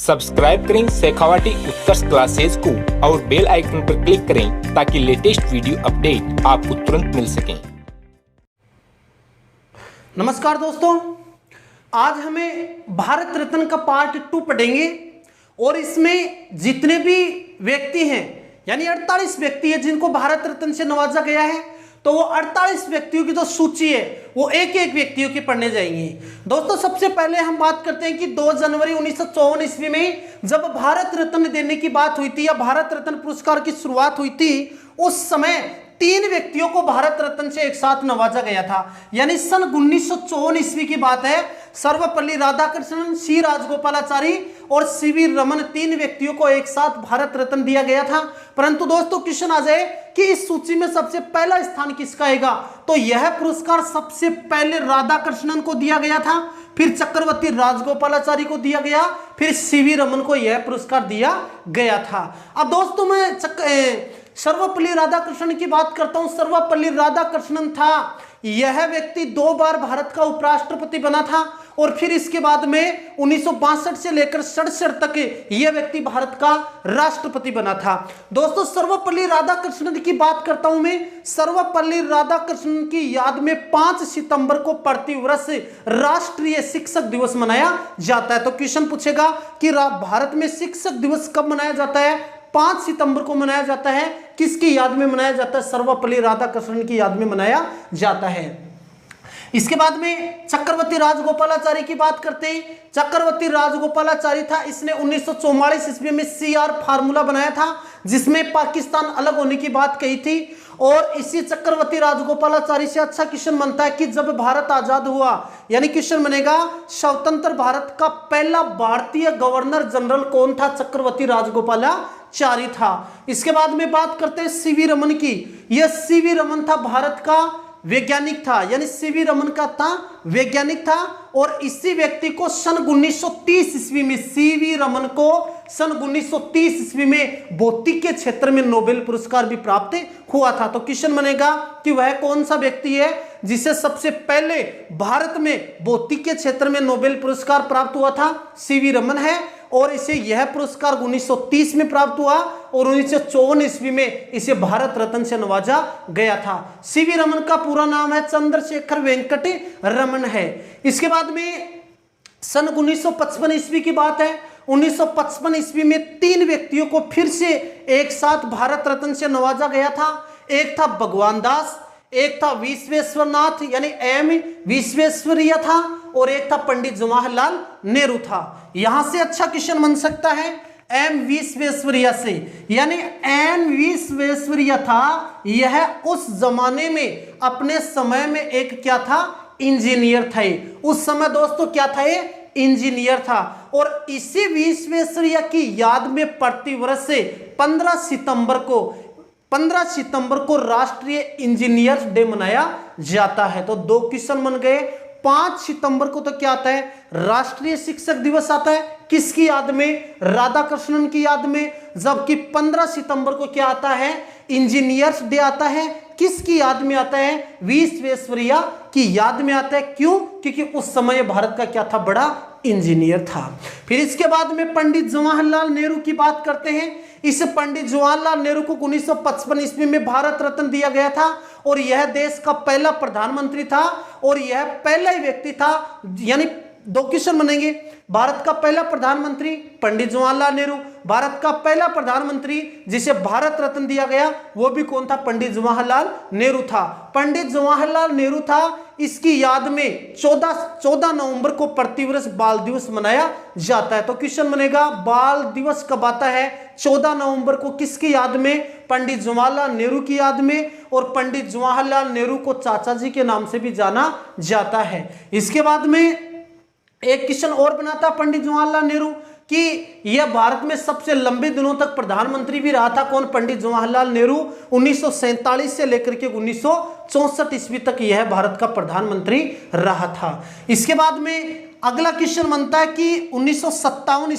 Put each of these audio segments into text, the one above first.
Subscribe करें शेखावाटी उत्कर्ष classes को और बेल आइकन पर क्लिक करें ताकि लेटेस्ट वीडियो अपडेट आपको तुरंत मिल सके। नमस्कार दोस्तों, आज हमें भारत रत्न का पार्ट 2 पढ़ेंगे और इसमें जितने भी व्यक्ति हैं यानी 48 व्यक्ति हैं जिनको भारत रत्न से नवाजा गया है, तो वो 48 व्यक्तियों की जो सूची है वो एक एक व्यक्तियों की पढ़ने जाएंगे। दोस्तों, सबसे पहले हम बात करते हैं कि 2 जनवरी 1954 ईस्वी में जब भारत रत्न देने की बात हुई थी या भारत रत्न पुरस्कार की शुरुआत हुई थी, उस समय 3 व्यक्तियों को भारत रत्न से एक साथ नवाजा गया था। यानी सन 1954 ईस्वी की बात है। सर्वपल्ली राधाकृष्णन, सी राजगोपालाचारी और सीवी रमन 3 व्यक्तियों को एक साथ भारत रत्न दिया गया था। परंतु दोस्तों, क्वेश्चन आ जाए कि इस सूची में सबसे पहला स्थान किसका आएगा, तो यह पुरस्कार सबसे पहले राधाकृष्णन को दिया गया था, फिर चक्रवर्ती राजगोपालाचारी को दिया गया, फिर सीवी रमन को यह पुरस्कार दिया गया था। अब दोस्तों, मैं सर्वपल्ली राधाकृष्णन की बात करता हूं। सर्वपल्ली राधाकृष्णन था, यह व्यक्ति 2 बार भारत का उपराष्ट्रपति बना था और फिर इसके बाद में 1962 से लेकर 67 तक यह व्यक्ति भारत का राष्ट्रपति बना था। दोस्तों, सर्वपल्ली राधाकृष्णन की बात करता हूं मैं। सर्वपल्ली राधाकृष्णन की याद में 5 सितंबर को प्रतिवर्ष राष्ट्रीय शिक्षक दिवस मनाया जाता है। तो क्वेश्चन पूछेगा कि भारत में शिक्षक दिवस कब मनाया जाता है? 5 सितंबर को मनाया जाता है। किसकी याद में मनाया जाता है? सर्वपल्ली राधाकृष्णन की याद में मनाया जाता है। इसके बाद में चक्रवर्ती राजगोपालाचारी की बात करते हैं। चक्रवर्ती राजगोपालाचारी था, इसने 1944 ईस्वी में CR फार्मूला बनाया था जिसमें पाकिस्तान अलग होने की बात कही थी। और इसी चक्रवर्ती राजगोपालाचारी से अच्छा क्वेश्चन बनता है कि जब भारत आजाद हुआ, यानी क्वेश्चन बनेगा स्वतंत्र भारत का पहला भारतीय गवर्नर जनरल कौन था? चक्रवर्ती राजगोपालाचारी था। इसके बाद में बात करते हैं सीवी रमन की। यह सीवी रमन था, भारत का वैज्ञानिक था, यानी सीवी रमन का था वैज्ञानिक था। और इसी व्यक्ति को सन 1930 ईस्वी में, सीवी रमन को सन 1930 ईस्वी में भौतिक के क्षेत्र में नोबेल पुरस्कार भी प्राप्त हुआ था। तो क्वेश्चन बनेगा कि वह कौन सा व्यक्ति है जिसे सबसे पहले भारत में भौतिक के क्षेत्र में नोबेल पुरस्कार प्राप्त हुआ था? सीवी रमन है और इसे यह पुरस्कार 1930 में प्राप्त हुआ और 1954 ईस्वी में इसे भारत रत्न से नवाजा गया था। सीवी रमन का पूरा नाम है चंद्रशेखर वेंकट रमन है। इसके बाद में सन 1955 ईस्वी की बात है। 1955 ईस्वी में 3 व्यक्तियों को फिर से एक साथ भारत रत्न से नवाजा गया था। एक था भगवान दास, एक था विश्वेश्वरनाथ यानी एम विश्वेश्वरैया था, और एक था पंडित जवाहरलाल नेहरू था। यहां से अच्छा क्वेश्चन बन सकता है एम विश्वेश्वरैया से, यानी एम विश्वेश्वरैया था, यह उस जमाने में अपने समय में एक क्या था? इंजीनियर थे। उस समय दोस्तों क्या था? ये इंजीनियर था। और इसी विश्वेश्वरैया की याद में प्रतिवर्ष से 15 सितंबर को राष्ट्रीय इंजीनियर्स डे मनाया जाता है। तो 2 क्वेश्चन बन गए। 5 सितंबर को तो क्या आता है? राष्ट्रीय शिक्षक दिवस आता है। किसकी याद में? राधाकृष्णन की याद में। जबकि 15 सितंबर को क्या आता है? इंजीनियर्स डे आता है। किसकी याद में आता है? विश्वेश्वरैया की याद में आता है। क्यों? क्योंकि उस समय भारत का क्या था? बड़ा इंजीनियर था। फिर इसके बाद में पंडित जवाहरलाल नेहरू की बात करते हैं। इस पंडित जवाहरलाल नेहरू को 1955 ईस्वी में भारत रत्न दिया गया था और यह देश का पहला प्रधानमंत्री था और यह पहला ही व्यक्ति था, यानी 2 क्वेश्चन बनेंगे। भारत का पहला प्रधानमंत्री पंडित जवाहरलाल नेहरू, भारत का पहला प्रधानमंत्री जिसे भारत रत्न दिया गया वो भी कौन था? पंडित जवाहरलाल नेहरू था। पंडित जवाहरलाल नेहरू था, इसकी याद में 14 नवंबर को प्रतिवर्ष बाल दिवस मनाया जाता है। तो क्वेश्चन बनेगा बाल दिवस कब आता है? 14 नवंबर को। किसकी याद में? पंडित जवाहरलाल नेहरू की याद में। और पंडित जवाहरलाल नेहरू को चाचा जी के नाम से भी जाना जाता है। इसके बाद में एक क्वेश्चन और बनाता पंडित जवाहरलाल नेहरू कि यह भारत में सबसे लंबे दिनों तक प्रधानमंत्री भी रहा था। कौन? पंडित जवाहरलाल नेहरू। 1947 से लेकर के 1964 ईस्वी तक यह भारत का प्रधानमंत्री रहा था। इसके बाद में अगला क्वेश्चन बनता है कि 1957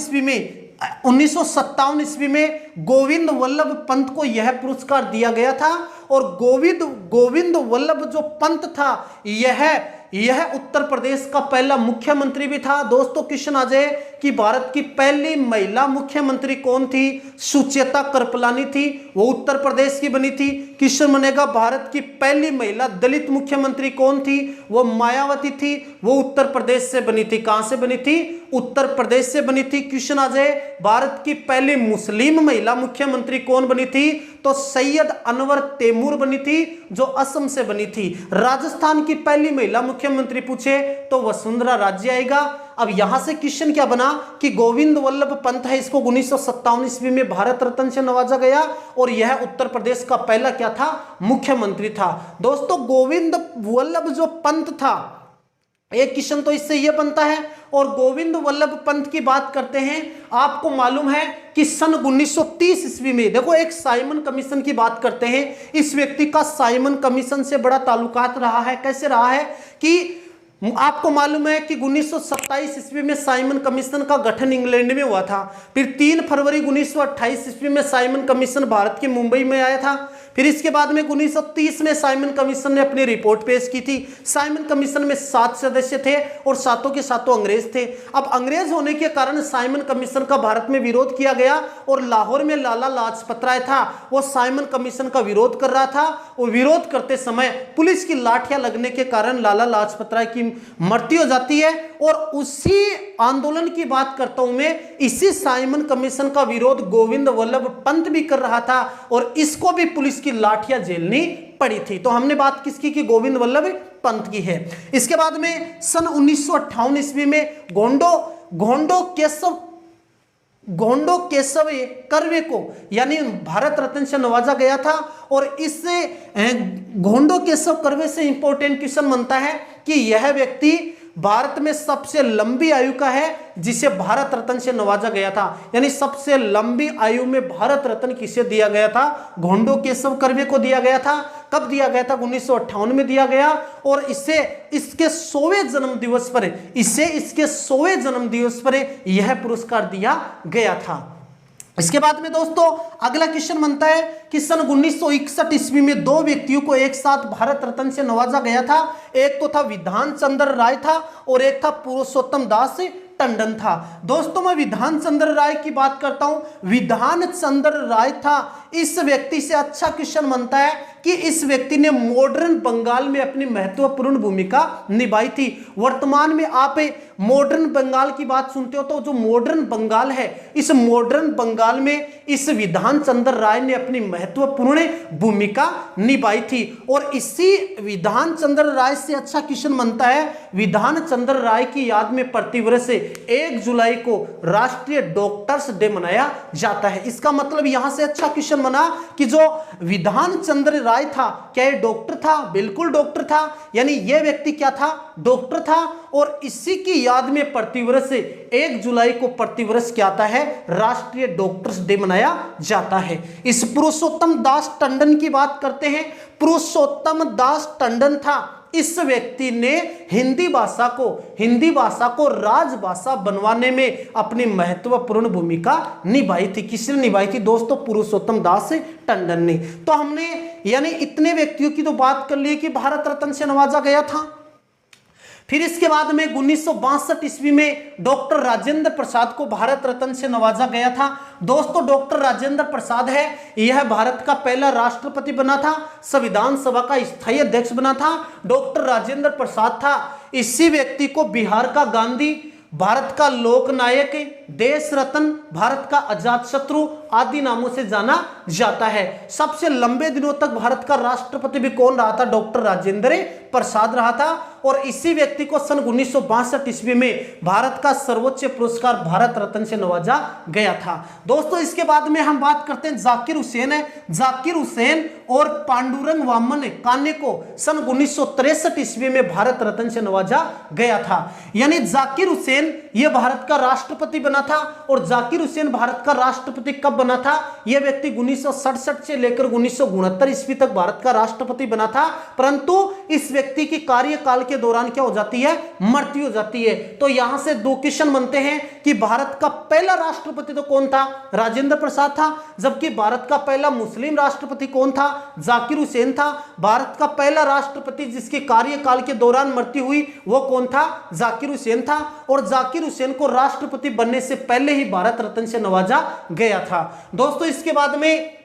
ईस्वी में गोविंद वल्लभ पंत को यह पुरस्कार दिया गया था। और गोविंद वल्लभ जो पंत था, यह यह उत्तर प्रदेश का पहला मुख्यमंत्री भी था। दोस्तों क्वेश्चन आ जाए कि भारत की पहली महिला मुख्यमंत्री कौन थी? सुचेता कृपलानी थी, वो उत्तर प्रदेश की बनी थी। क्वेश्चन बनेगा भारत की पहली महिला दलित मुख्यमंत्री कौन थी? वो मायावती थी, वो उत्तर प्रदेश से बनी थी। कहां से बनी थी? उत्तर प्रदेश से बनी थी। क्वेश्चन आ जाए भारत की पहली मुस्लिम महिला मुख्यमंत्री कौन बनी थी? तो सैयद अनवर तैमूर बनी थी, जो असम से बनी थी। राजस्थान की पहली महिला मुख्यमंत्री पूछे तो वसुंधरा राजे आएगा। अब यहां से क्वेश्चन क्या बना कि गोविंद वल्लभ पंत है, इसको 1957 ईस्वी में भारत रत्न से नवाजा गया और यह उत्तर प्रदेश का पहला क्या था? मुख्यमंत्री था। दोस्तों गोविंद वल्लभ जो पंत था, एक क्वेश्चन तो इससे यह बनता है। और गोविंद वल्लभ पंत की बात करते हैं, आपको मालूम है कि सन 1930 ईस्वी में, देखो एक साइमन कमीशन की बात करते हैं। इस व्यक्ति का साइमन कमीशन से बड़ा ताल्लुकात रहा है। कैसे रहा है कि आपको मालूम है कि 1927 ईस्वी में साइमन कमीशन का गठन इंग्लैंड में हुआ था। फिर 3 फरवरी 1928 ईस्वी में साइमन कमीशन भारत के मुंबई में आया था। फिर इसके बाद में 1930 में साइमन कमीशन ने अपनी रिपोर्ट पेश की थी। साइमन कमीशन में 7 सदस्य थे और सातों के सातों अंग्रेज थे। अब अंग्रेज होने के कारण साइमन कमीशन का भारत में विरोध किया गया और लाहौर में लाला लाजपत राय था, वो साइमन कमीशन का विरोध कर रहा था। और विरोध करते समय पुलिस की लाठियां लगने के कारण लाला लाजपत राय की मृत्यु हो जाती है। और उसी आंदोलन की बात करता हूं मैं, इसी साइमन कमीशन का विरोध गोविंद वल्लभ पंत भी कर रहा था और इसको भी पुलिस की लाठियां झेलनी पड़ी थी। तो हमने बात किसकी की? गोविंद वल्लभ पंत की है। इसके बाद में सन 1958 ईस्वी में गोंडो केशव कर्वे को यानी भारत रत्न से नवाजा गया था। और इससे गोंडो केशव कर्वे से इंपॉर्टेंट क्वेश्चन बनता है कि यह व्यक्ति भारत में सबसे लंबी आयु का है जिसे भारत रत्न से नवाजा गया था। यानी सबसे लंबी आयु में भारत रत्न किसे दिया गया था? गोंडो केशव कर्वे को दिया गया था। कब दिया गया था? 1958 में दिया गया। और इसे इसके 100वें जन्म दिवस पर यह पुरस्कार दिया गया था। इसके बाद में दोस्तों अगला क्वेश्चन बनता है कि सन 1961 ईस्वी में 2 व्यक्तियों को एक साथ भारत रत्न से नवाजा गया था। एक तो था विधान चंद्र राय था और एक था पुरुषोत्तम दास टंडन था। दोस्तों मैं विधान चंद्र राय की बात करता हूं। विधान चंद्र राय था, इस व्यक्ति से अच्छा क्वेश्चन बनता है कि इस व्यक्ति ने मॉडर्न बंगाल में अपनी महत्वपूर्ण भूमिका निभाई थी। वर्तमान में आप मॉडर्न बंगाल की बात सुनते हो तो जो मॉडर्न बंगाल है, इस मॉडर्न बंगाल में इस विधान चंद्र राय ने अपनी महत्वपूर्ण भूमिका निभाई थी। और इसी विधान चंद्र राय से अच्छा क्वेश्चन बनता है, विधान चंद्र राय की याद में प्रतिवर्ष 1 जुलाई को राष्ट्रीय डॉक्टर्स डे मनाया जाता है। इसका मतलब यहां से अच्छा क्वेश्चन बना कि जो विधान चंद्र राय था, क्या ये डॉक्टर था? बिल्कुल डॉक्टर था। यानी यह व्यक्ति क्या था? डॉक्टर था। और इसी की याद में प्रतिवर्ष 1 जुलाई को प्रतिवर्ष क्या आता है? राष्ट्रीय डॉक्टर्स डे मनाया जाता है। इस पुरुषोत्तम दास टंडन की बात करते हैं। पुरुषोत्तम दास टंडन था, इस व्यक्ति ने हिंदी भाषा को राजभाषा बनवाने में अपनी महत्वपूर्ण भूमिका निभाई थी। किसने निभाई थी दोस्तों? पुरुषोत्तम दास टंडन ने। तो हमने यानी इतने व्यक्तियों की तो बात कर ली कि भारत रत्न से नवाजा गया था। फिर इसके बाद में 1962 ईस्वी में डॉक्टर राजेंद्र प्रसाद को भारत रत्न से नवाजा गया था। दोस्तों डॉक्टर राजेंद्र प्रसाद है, यह भारत का पहला राष्ट्रपति बना था, संविधान सभा का स्थायी अध्यक्ष बना था। डॉक्टर राजेंद्र प्रसाद था, इसी व्यक्ति को बिहार का गांधी, भारत का लोकनायक, देश रत्न, भारत का अजातशत्रु आदि नामों से जाना जाता है। सबसे लंबे दिनों तक भारत का राष्ट्रपति भी कौन रहा था? डॉक्टर राजेंद्र प्रसाद रहा था। और इसी व्यक्ति को सन 1962 ईस्वी में भारत का सर्वोच्च पुरस्कार भारत रत्न से नवाजा गया था। दोस्तों इसके बाद में हम बात करते हैं जाकिर हुसैन है। जाकिर हुसैन और पांडुरंग वामन कान्हे को सन 1963 ईस्वी में भारत रत्न से नवाजा गया था। यानी जाकिर हुसैन ये भारत का राष्ट्रपति बना था। और जाकिर हुसैन भारत का राष्ट्रपति कब बना था? यह व्यक्ति 1967 से लेकर 1969 ईस्वी तक भारत का राष्ट्रपति बना था, परंतु इस व्यक्ति की कार्यकाल के दौरान क्या हो जाती है? मृत्यु हो जाती है। तो यहां से दो क्वेश्चन बनते हैं कि भारत का पहला राष्ट्रपति तो कौन था? राजेंद्र प्रसाद था। जबकि भारत का पहला मुस्लिम राष्ट्रपति कौन था? जाकिर हुसैन था। भारत का पहला राष्ट्रपति जिसके कार्यकाल के दौरान मृत्यु हुई वो कौन था? जाकिर हुसैन था। और जाकिर हुसैन को राष्ट्रपति बनने से पहले ही भारत रत्न से नवाजा गया था। दोस्तों इसके बाद में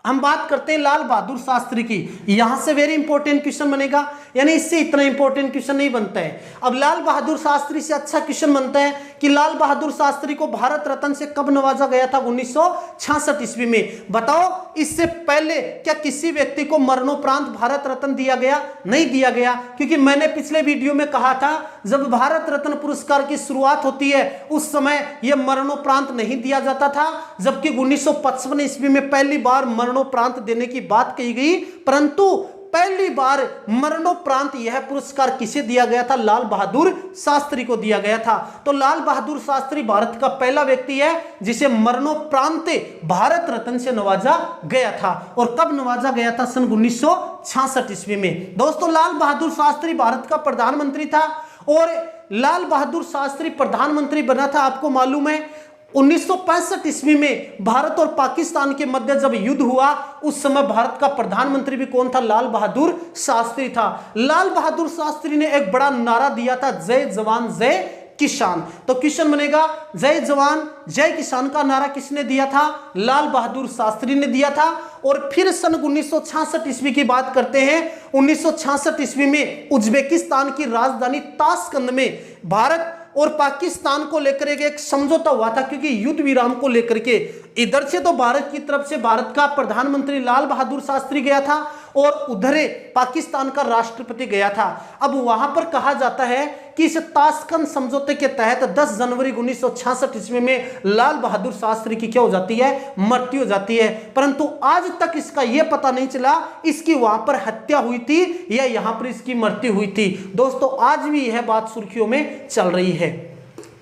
हम बात करते हैं लाल बहादुर शास्त्री की। यहां से वेरी इंपॉर्टेंट क्वेश्चन बनेगा, यानी इससे इतना इंपॉर्टेंट क्वेश्चन नहीं बनता है। अब लाल बहादुर शास्त्री से अच्छा क्वेश्चन बनता है कि लाल बहादुर शास्त्री को भारत रत्न से कब नवाजा गया था? 1966 ईस्वी में। बताओ इससे पहले क्या किसी व्यक्ति को मरणोपरांत भारत रत्न दिया गया? नहीं दिया गया, क्योंकि मैंने पिछले वीडियो में कहा था जब भारत रत्न पुरस्कार की शुरुआत होती है उस समय यह मरणोपरांत नहीं दिया जाता था, जबकि 1955 ईस्वी में पहली बार मरणोपरांत देने की बात कही गई, परंतु पहली बार मरणोपरांत यह पुरस्कार किसे दिया गया था? लाल बहादुर शास्त्री को दिया गया था। तो लाल बहादुर शास्त्री भारत का पहला व्यक्ति है जिसे मरणोपरांत भारत रत्न से नवाजा गया था। और कब नवाजा गया था? सन 1966 ईस्वी में। दोस्तों लाल बहादुर शास्त्री भारत का प्रधानमंत्री था, और लाल बहादुर शास्त्री प्रधानमंत्री बना था, आपको मालूम है 1965 ईस्वी में भारत और पाकिस्तान के मध्य जब युद्ध हुआ उस समय भारत का प्रधानमंत्री भी कौन था? लाल बहादुर शास्त्री था। लाल बहादुर शास्त्री ने एक बड़ा नारा दिया था, जय जवान जय किसान। तो क्वेश्चन बनेगा जय जवान जय किसान का नारा किसने दिया था? लाल बहादुर शास्त्री ने दिया था। और फिर सन 1966 ईस्वी की बात करते हैं। 1966 ईस्वी में उज्बेकिस्तान की राजधानी ताशकंद में भारत और पाकिस्तान को लेकर एक समझौता हुआ था, क्योंकि युद्ध विराम को लेकर के इधर से तो भारत की तरफ से भारत का प्रधानमंत्री लाल बहादुर शास्त्री गया था और उधर पाकिस्तान का राष्ट्रपति गया था। अब वहां पर कहा जाता है कि इस ताशकंद समझौते के तहत 10 जनवरी 1966 ईस्वी में लाल बहादुर शास्त्री की क्या हो जाती है? मृत्यु हो जाती है। परंतु आज तक इसका यह पता नहीं चला इसकी वहां पर हत्या हुई थी या यहां पर इसकी मृत्यु हुई थी। दोस्तों आज भी यह बात सुर्खियों में चल रही है।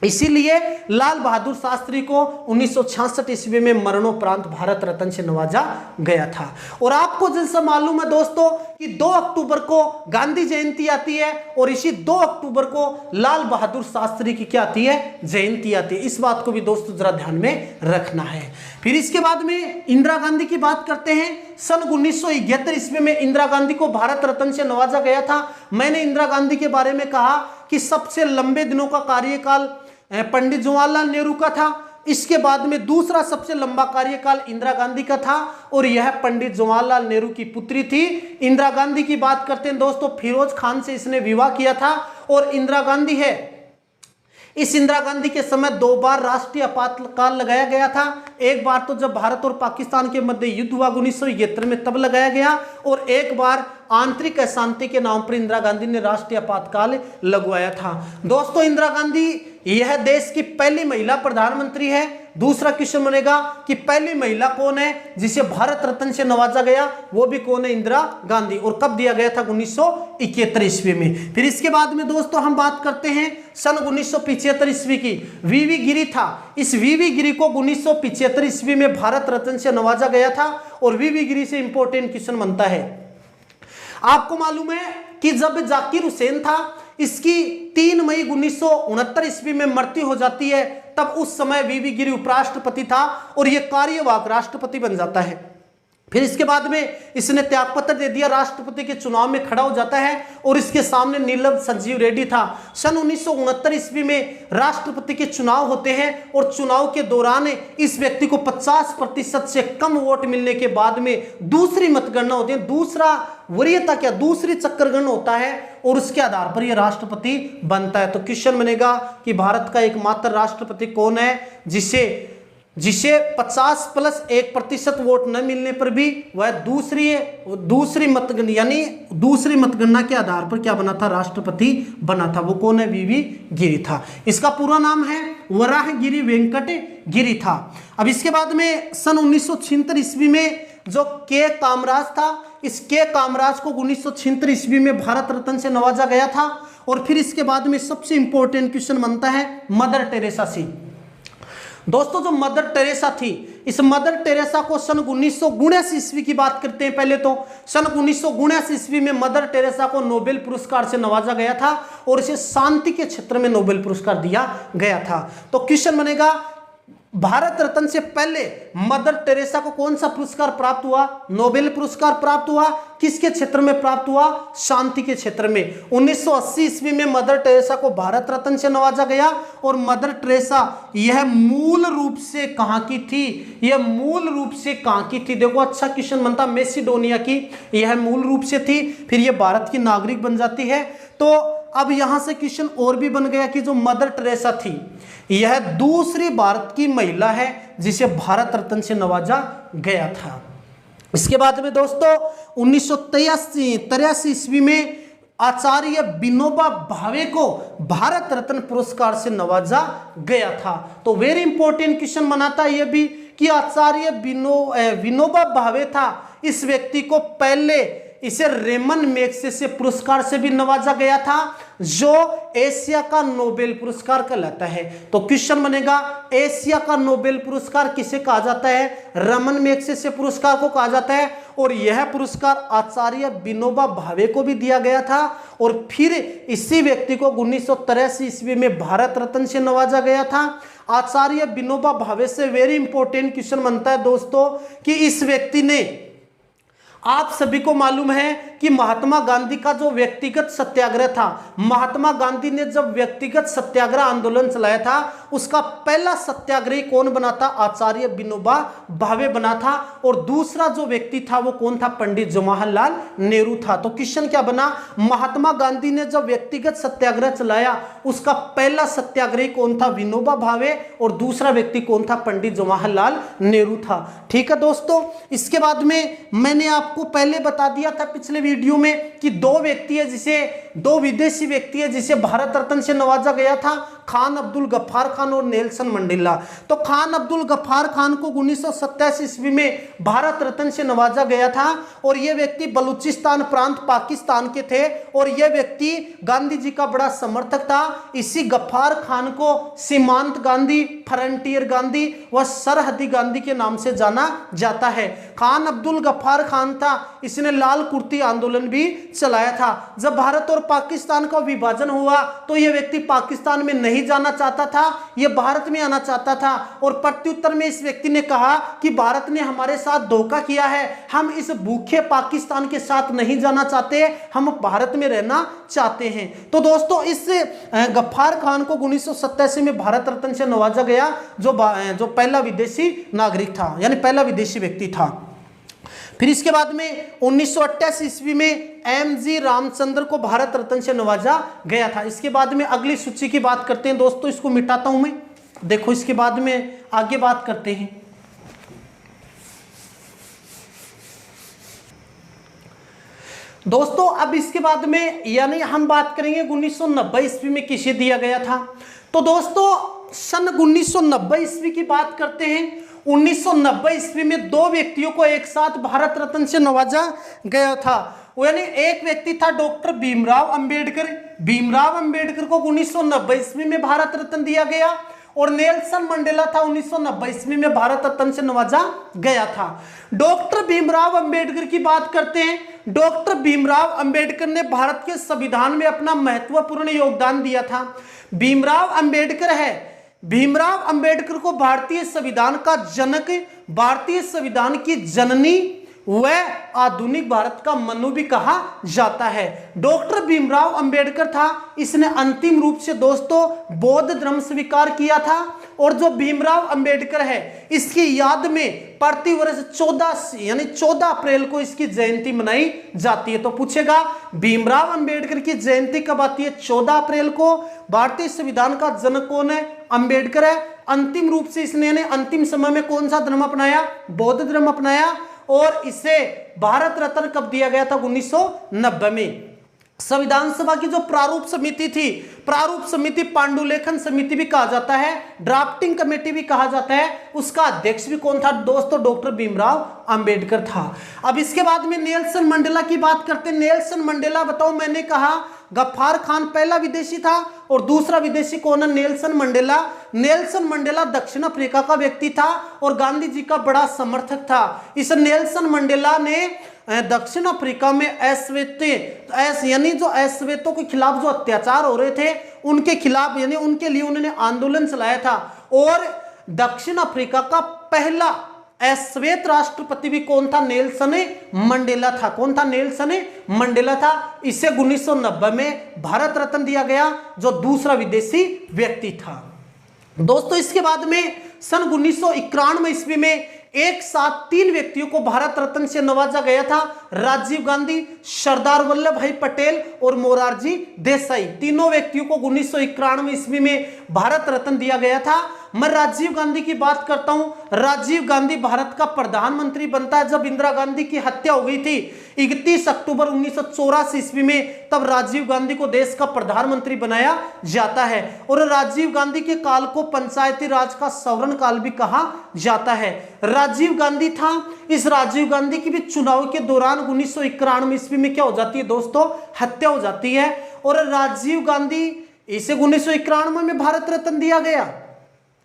इसीलिए लाल बहादुर शास्त्री को 1966 ईस्वी में मरणोपरांत भारत रत्न से नवाजा गया था। और आपको जैसा मालूम है दोस्तों कि 2 अक्टूबर को गांधी जयंती आती है और इसी 2 अक्टूबर को लाल बहादुर शास्त्री की क्या आती है? जयंती आती है। इस बात को भी दोस्तों जरा ध्यान में रखना है। फिर इसके बाद में इंदिरा गांधी की बात करते हैं। सन 1971 ईस्वी में इंदिरा गांधी को भारत रत्न से नवाजा गया था। मैंने इंदिरा गांधी के बारे में कहा कि सबसे लंबे दिनों का कार्यकाल पंडित जवाहरलाल नेहरू का था। इसके बाद में दूसरा सबसे लंबा कार्यकाल इंदिरा गांधी का था और यह पंडित जवाहरलाल नेहरू की पुत्री थी। इंदिरा गांधी की बात करते हैं दोस्तों, फिरोज खान से इसने विवाह किया था। और इंदिरा गांधी है, इस इंदिरा गांधी के समय 2 बार राष्ट्रीय आपातकाल लगाया गया था। एक बार तो जब भारत और पाकिस्तान के मध्य युद्ध हुआ 1971 में तब लगाया गया, और एक बार आंतरिक अशांति के नाम पर इंदिरा गांधी ने राष्ट्रीय आपातकाल लगवाया था। दोस्तों इंदिरा गांधी यह देश की पहली महिला प्रधानमंत्री है। दूसरा क्वेश्चन बनेगा कि पहली महिला कौन है जिसे भारत रत्न से नवाजा गया? वो भी कौन है? इंदिरा गांधी। और कब दिया गया था? 1971 ईस्वी में। फिर इसके बाद में दोस्तों हम बात करते हैं सन 1975 ईस्वी की। वीवी गिरी था। इस वीवी गिरी को 1975 ईस्वी में भारत रत्न से नवाजा गया था। और वीवी गिरी से इंपॉर्टेंट क्वेश्चन बनता है, आपको मालूम है कि जब जाकिर हुसैन था इसकी 3 मई 1969 ईस्वी में मृत्यु हो जाती है, तब उस समय वीवी गिरी उपराष्ट्रपति था और यह कार्यवाहक राष्ट्रपति बन जाता है। फिर इसके बाद में इसने त्यागपत्र दे दिया, राष्ट्रपति के चुनाव में खड़ा हो जाता है और इसके सामने नीलम संजीव रेड्डी था। सन 1969 ईस्वी में राष्ट्रपति के चुनाव होते हैं और चुनाव के दौरान इस व्यक्ति को 50% से कम वोट मिलने के बाद में दूसरी मतगणना होती है, दूसरा वरीयता क्या दूसरी चक्रगण होता है और उसके आधार पर यह राष्ट्रपति बनता है। तो क्वेश्चन बनेगा कि भारत का एकमात्र राष्ट्रपति कौन है जिसे 50+1% वोट न मिलने पर भी वह दूसरी मतगणना के आधार पर क्या बना था? राष्ट्रपति बना था। वो कौन है? वीवी गिरी था। इसका पूरा नाम है वराहगिरी वेंकट गिरी था। अब इसके बाद में सन 1976 ईस्वी में जो के कामराज था, इस के कामराज को 1976 ईस्वी में भारत रत्न से नवाजा गया था। और फिर इसके बाद में सबसे इंपॉर्टेंट क्वेश्चन बनता है मदर टेरेसा से। दोस्तों जो मदर टेरेसा थी, इस मदर टेरेसा को सन 1979 ईस्वी की बात करते हैं। पहले तो सन 1979 ईस्वी में मदर टेरेसा को नोबेल पुरस्कार से नवाजा गया था और इसे शांति के क्षेत्र में नोबेल पुरस्कार दिया गया था। तो क्वेश्चन बनेगा, भारत रत्न से पहले मदर टेरेसा को कौन सा पुरस्कार प्राप्त हुआ? नोबेल पुरस्कार प्राप्त हुआ। किसके क्षेत्र में प्राप्त हुआ? शांति के क्षेत्र में। 1980 ईस्वी में मदर टेरेसा को भारत रत्न से नवाजा गया। और मदर टेरेसा यह मूल रूप से कहां की थी? यह मूल रूप से कहां की थी? देखो अच्छा क्वेश्चन बनता, मैसिडोनिया की यह मूल रूप से थी, फिर यह भारत की नागरिक बन जाती है। तो अब यहां से क्वेश्चन और भी बन गया कि जो मदर टेरेसा थी यह दूसरी भारत की महिला है जिसे भारत रत्न से नवाजा गया था। इसके बाद में दोस्तों 1983 ईस्वी में आचार्य विनोबा भावे को भारत रत्न पुरस्कार से नवाजा गया था। तो वेरी इंपॉर्टेंट क्वेश्चन बनाता है यह भी कि आचार्य विनोबा भावे था, इस व्यक्ति को पहले इसे रेमन मैग्सेसे पुरस्कार से भी नवाजा गया था जो एशिया का नोबेल पुरस्कार कहलाता है। तो क्वेश्चन बनेगा, एशिया का नोबेल पुरस्कार किसे कहा जाता है? रेमन मैग्सेसे पुरस्कार को कहा जाता है। और यह पुरस्कार आचार्य विनोबा भावे को भी दिया गया था और फिर इसी व्यक्ति को 1983 ईस्वी में भारत रत्न से नवाजा गया था। आचार्य विनोबा भावे से वेरी इंपॉर्टेंट क्वेश्चन बनता है दोस्तों कि इस व्यक्ति ने, आप सभी को मालूम है कि महात्मा गांधी का जो व्यक्तिगत सत्याग्रह था, महात्मा गांधी ने जब व्यक्तिगत सत्याग्रह आंदोलन चलाया था उसका पहला सत्याग्रही कौन बना था? आचार्य विनोबा भावे बना था। और दूसरा जो व्यक्ति था वो कौन था? पंडित जवाहरलाल नेहरू था। तो क्वेश्चन क्या बना? महात्मा गांधी ने जब व्यक्तिगत सत्याग्रह चलाया उसका पहला सत्याग्रही कौन था? विनोबा भावे। और दूसरा व्यक्ति कौन था? पंडित जवाहरलाल नेहरू था। ठीक है दोस्तों, इसके बाद में मैंने आपको पहले बता दिया था पिछले वीडियो में कि दो विदेशी व्यक्ति है जिसे भारत रत्न से नवाजा गया था, खान अब्दुल गफ्फार खान और नेल्सन मंडेला। तो खान अब्दुल गफ्फार खान को 1927 ईस्वी में भारत रत्न से नवाजा गया था और यह व्यक्ति बलूचिस्तान प्रांत पाकिस्तान के थे और यह व्यक्ति गांधी जी का बड़ा समर्थक था। इसी गफ्फार खान को सीमांत गांधी, फ्रंटियर गांधी व सरहदी गांधी के नाम से जाना जाता है। खान अब्दुल गफ्फार खान था, इसने लाल कुर्ती आंदोलन भी चलाया था। जब भारत और पाकिस्तान का विभाजन हुआ तो यह व्यक्ति पाकिस्तान में नहीं जाना चाहता था, यह भारत में आना चाहता था। और प्रत्युत्तर में इस व्यक्ति ने कहा कि भारत ने हमारे साथ धोखा किया है, हम इस भूखे पाकिस्तान के साथ नहीं जाना चाहते, हम भारत में रहना चाहते हैं। तो दोस्तों इस गफ्फार खान को 1987 में भारत रत्न से नवाजा गया जो पहला विदेशी नागरिक था, यानी पहला विदेशी व्यक्ति था। फिर इसके बाद में 1988 ईस्वी में एम.जी. रामचंद्र को भारत रत्न से नवाजा गया था। इसके बाद में अगली सूची की बात करते हैं दोस्तों, इसको मिटाता हूं मैं। देखो इसके बाद में आगे बात करते हैं। दोस्तों अब इसके बाद में यानी हम बात करेंगे 1990 ईस्वी में किसे दिया गया था। तो दोस्तों सन 1990 ईस्वी की बात करते हैं। 1990 ईस्वी में दो व्यक्तियों को एक साथ भारत रत्न से नवाजा गया था। यानी एक व्यक्ति था डॉक्टर भीमराव अंबेडकर। भीमराव अंबेडकर को 1990 ईस्वी में भारत रत्न दिया गया और नेल्सन मंडेला था 1990 ईस्वी में भारत रत्न से नवाजा गया था। डॉक्टर भीमराव अंबेडकर की बात करते हैं। डॉक्टर भीमराव अंबेडकर ने भारत के संविधान में अपना महत्वपूर्ण योगदान दिया था। भीमराव अंबेडकर को भारतीय संविधान का जनक, भारतीय संविधान की जननी व आधुनिक भारत का मनु भी कहा जाता है। डॉक्टर भीमराव अंबेडकर था, इसने अंतिम रूप से दोस्तों बौद्ध धर्म स्वीकार किया था। और जो भीमराव अंबेडकर है इसकी याद में प्रतिवर्ष 14 अप्रैल को इसकी जयंती मनाई जाती है। तो पूछेगा भीमराव अंबेडकर की जयंती कब आती है? 14 अप्रैल को। भारतीय संविधान का जनक कौन है? अंबेडकर है। अंतिम रूप से इसने अंतिम समय में कौन सा धर्म अपनाया? बौद्ध धर्म अपनाया। और इसे भारत रत्न कब दिया गया था? 1990 में। संविधान सभा की जो प्रारूप समिति थी, प्रारूप समिति पांडुलेखन समिति भी कहा जाता है, ड्राफ्टिंग कमेटी भी कहा जाता है, उसका अध्यक्ष भी कौन था दोस्तों? डॉक्टर भीमराव अंबेडकर था। अब इसके बाद में नेल्सन मंडेला की बात करते हैं। नेल्सन मंडेला बताओ, मैंने कहा गफ्फार खान पहला विदेशी था और दूसरा विदेशी कौन है? Nelson Mandela. नेल्सन मंडेला दक्षिण अफ्रीका का व्यक्ति था और गांधी जी का बड़ा समर्थक था। इस नेल्सन मंडेला ने दक्षिण अफ्रीका में यानी जो अश्वेतों के खिलाफ जो अत्याचार हो रहे थे उनके खिलाफ यानी उनके लिए उन्होंने आंदोलन चलाया था। और दक्षिण अफ्रीका का पहला अश्वेत राष्ट्रपति भी कौन था? नेल्सन मंडेला था। कौन था? नेल्सन मंडेला था। इसे 1990 में भारत रत्न दिया गया, जो दूसरा विदेशी व्यक्ति था। दोस्तों इसके बाद में सन 1991 ईस्वी में एक साथ 3 व्यक्तियों को भारत रत्न से नवाजा गया था। राजीव गांधी, सरदार वल्लभ भाई पटेल और मोरारजी देसाई। तीनों व्यक्तियों को 1991 ईस्वी में भारत रत्न दिया गया था। मैं राजीव गांधी की बात करता हूं। राजीव गांधी भारत का प्रधानमंत्री बनता है जब इंदिरा गांधी की हत्या हो गई थी 31 अक्टूबर 1984 ईस्वी में, तब राजीव गांधी को देश का प्रधानमंत्री बनाया जाता है। और राजीव गांधी के काल को पंचायती राज का स्वर्ण काल भी कहा जाता है। राजीव गांधी था। इस राजीव गांधी की भी चुनाव के दौरान 1991 ईस्वी में क्या हो जाती है दोस्तों? हत्या हो जाती है। और राजीव गांधी इसे 1991 में भारत रत्न दिया गया।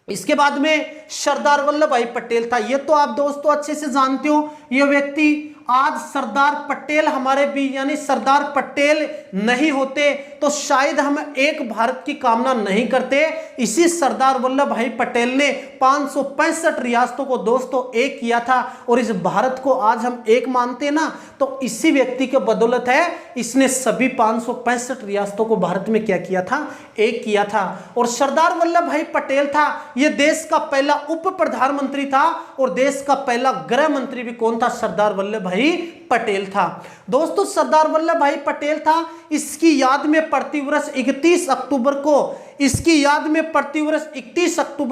इसके बाद में सरदार वल्लभ भाई पटेल था। ये तो आप दोस्तों अच्छे से जानते हो। ये व्यक्ति आज सरदार पटेल हमारे भी यानी सरदार पटेल नहीं होते तो शायद हम एक भारत की कामना नहीं करते। इसी सरदार वल्लभ भाई पटेल ने 565 रियासतों को दोस्तों एक किया था और इस भारत को आज हम एक मानते हैं ना, तो इसी व्यक्ति के बदौलत है इसने सभी 565 रियासतों को भारत में क्या किया था? एक किया था। और सरदार वल्लभ भाई पटेल था, यह देश का पहला उप प्रधानमंत्री था और देश का पहला गृह मंत्री भी कौन था? सरदार वल्लभ भाई पटेल था। दोस्तों सरदार वल्लभ भाई पटेल था। इसकी याद में प्रतिवर्ष 31 अक्टूबर